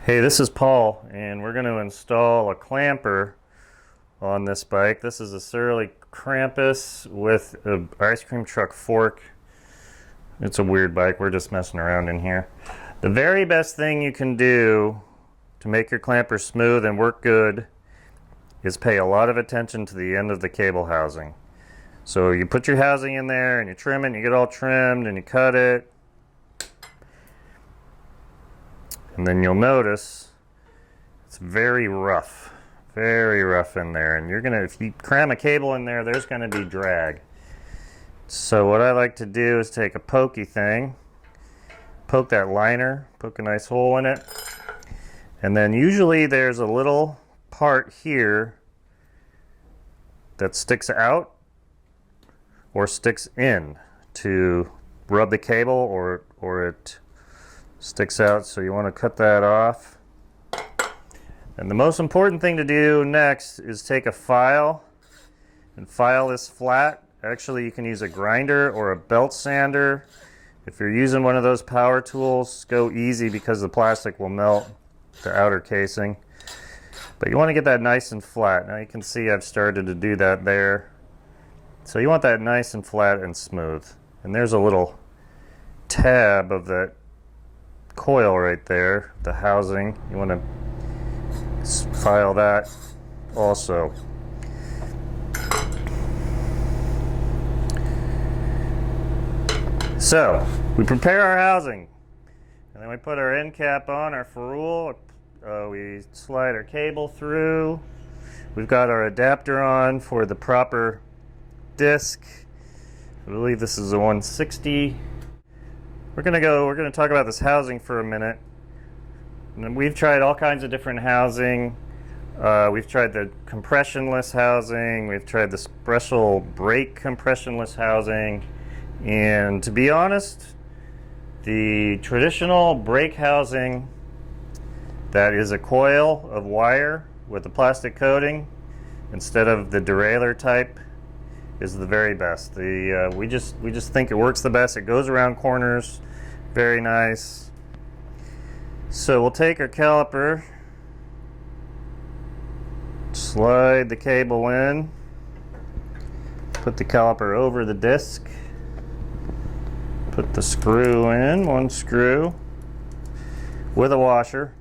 Hey, this is Paul, and we're going to install a clamper on this bike. This is a Surly Krampus with an ice cream truck fork. It's a weird bike. We're just messing around in here. The very best thing you can do to make your clamper smooth and work good is pay a lot of attention to the end of the cable housing. So you put your housing in there and you trim it and you get it all trimmed and you cut it. And then you'll notice it's very rough in there. And you're gonna, if you cram a cable in there, there's gonna be drag. So what I like to do is take a pokey thing, poke that liner, poke a nice hole in it. And then usually there's a little part here that sticks out or sticks in to rub the cable, or it sticks out, so you want to cut that off. And the most important thing to do next is take a file and file this flat. Actually, you can use a grinder or a belt sander. If you're using one of those power tools, go easy because the plastic will melt the outer casing. But you want to get that nice and flat. Now you can see I've started to do that there. So you want that nice and flat and smooth. And there's a little tab of that coil right there, the housing. You want to file that also. So we prepare our housing, and then we put our end cap on, our ferrule. We slide our cable through. We've got our adapter on for the proper disc. I believe this is a 160. We're gonna talk about this housing for a minute. And we've tried all kinds of different housing. We've tried the compressionless housing. We've tried the special brake compressionless housing. And to be honest, the traditional brake housing that is a coil of wire with a plastic coating instead of the derailleur type is the very best. We just think it works the best. It goes around corners, very nice. So we'll take our caliper, slide the cable in, put the caliper over the disc, put the screw in, one screw with a washer.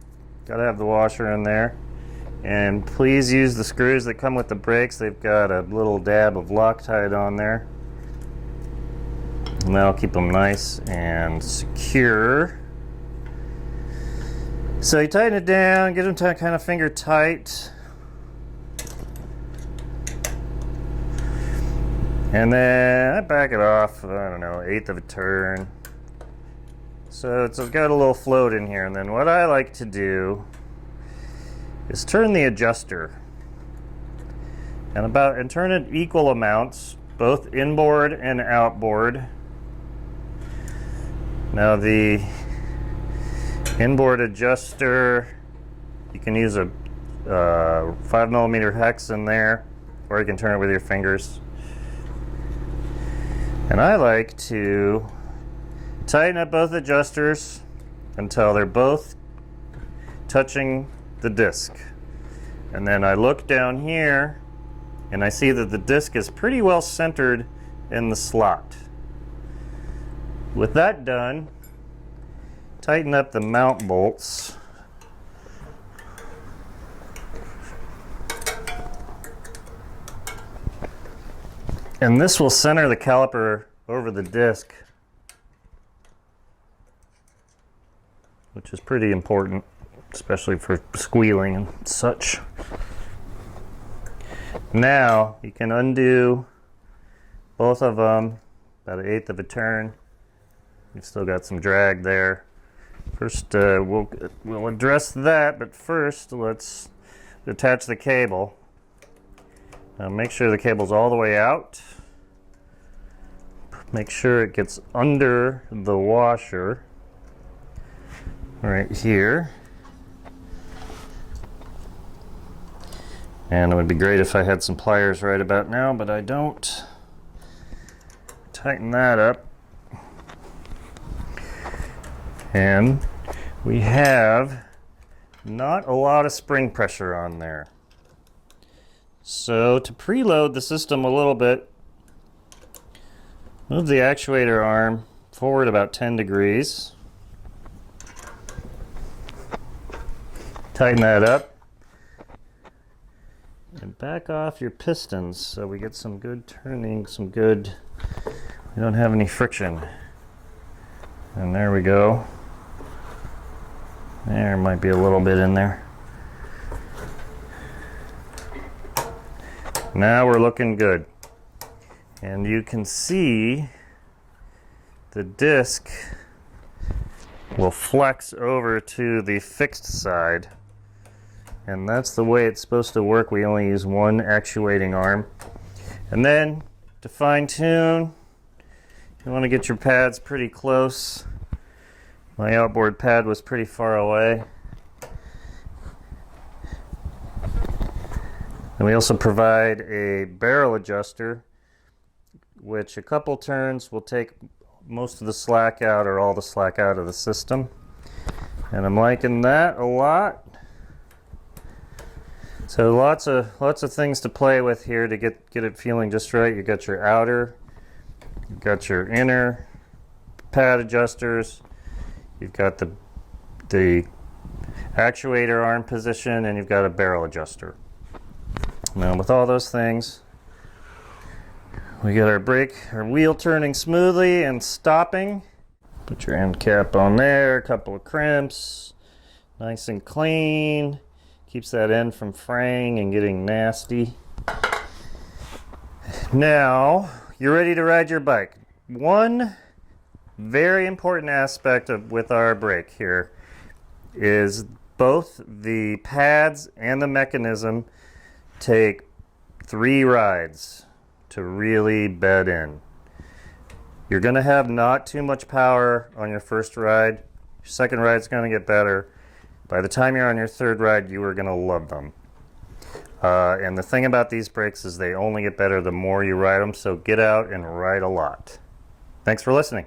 Gotta have the washer in there. And please use the screws that come with the brakes. They've got a little dab of Loctite on there. And that'll keep them nice and secure. So you tighten it down, get them kind of finger tight. And then I back it off, I don't know, 1/8 of a turn. So it's got a little float in here. And then what I like to do is turn the adjuster and turn it equal amounts, both inboard and outboard. Now the inboard adjuster, you can use a 5mm hex in there, or you can turn it with your fingers. And I like to tighten up both adjusters until they're both touching the disc. And then I look down here and I see that the disc is pretty well centered in the slot. With that done, tighten up the mount bolts. And this will center the caliper over the disc, which is pretty important, especially for squealing and such. Now you can undo both of them, about 1/8 of a turn. You've still got some drag there. First, we'll address that, but first let's attach the cable. Now make sure the cable's all the way out. Make sure it gets under the washer right here. And it would be great if I had some pliers right about now, but I don't. Tighten that up. And we have not a lot of spring pressure on there. So to preload the system a little bit, move the actuator arm forward about 10 degrees. Tighten that up. And back off your pistons so we get some good turning, we don't have any friction. And there we go. There might be a little bit in there. Now we're looking good. And you can see the disc will flex over to the fixed side. And that's the way it's supposed to work. We only use one actuating arm. And then to fine tune, you want to get your pads pretty close. My outboard pad was pretty far away. And we also provide a barrel adjuster, which a couple turns will take most of the slack out or all the slack out of the system. And I'm liking that a lot. So lots of things to play with here to get it feeling just right. You got your outer, you've got your inner pad adjusters, you've got the actuator arm position, and you've got a barrel adjuster. Now with all those things, we got our wheel turning smoothly and stopping. Put your end cap on there, a couple of crimps, nice and clean. Keeps that end from fraying and getting nasty. Now, you're ready to ride your bike. One very important aspect with our brake here is both the pads and the mechanism take 3 rides to really bed in. You're going to have not too much power on your first ride. Your second ride's going to get better. By the time you're on your third ride, you are going to love them. And the thing about these brakes is they only get better the more you ride them, so get out and ride a lot. Thanks for listening.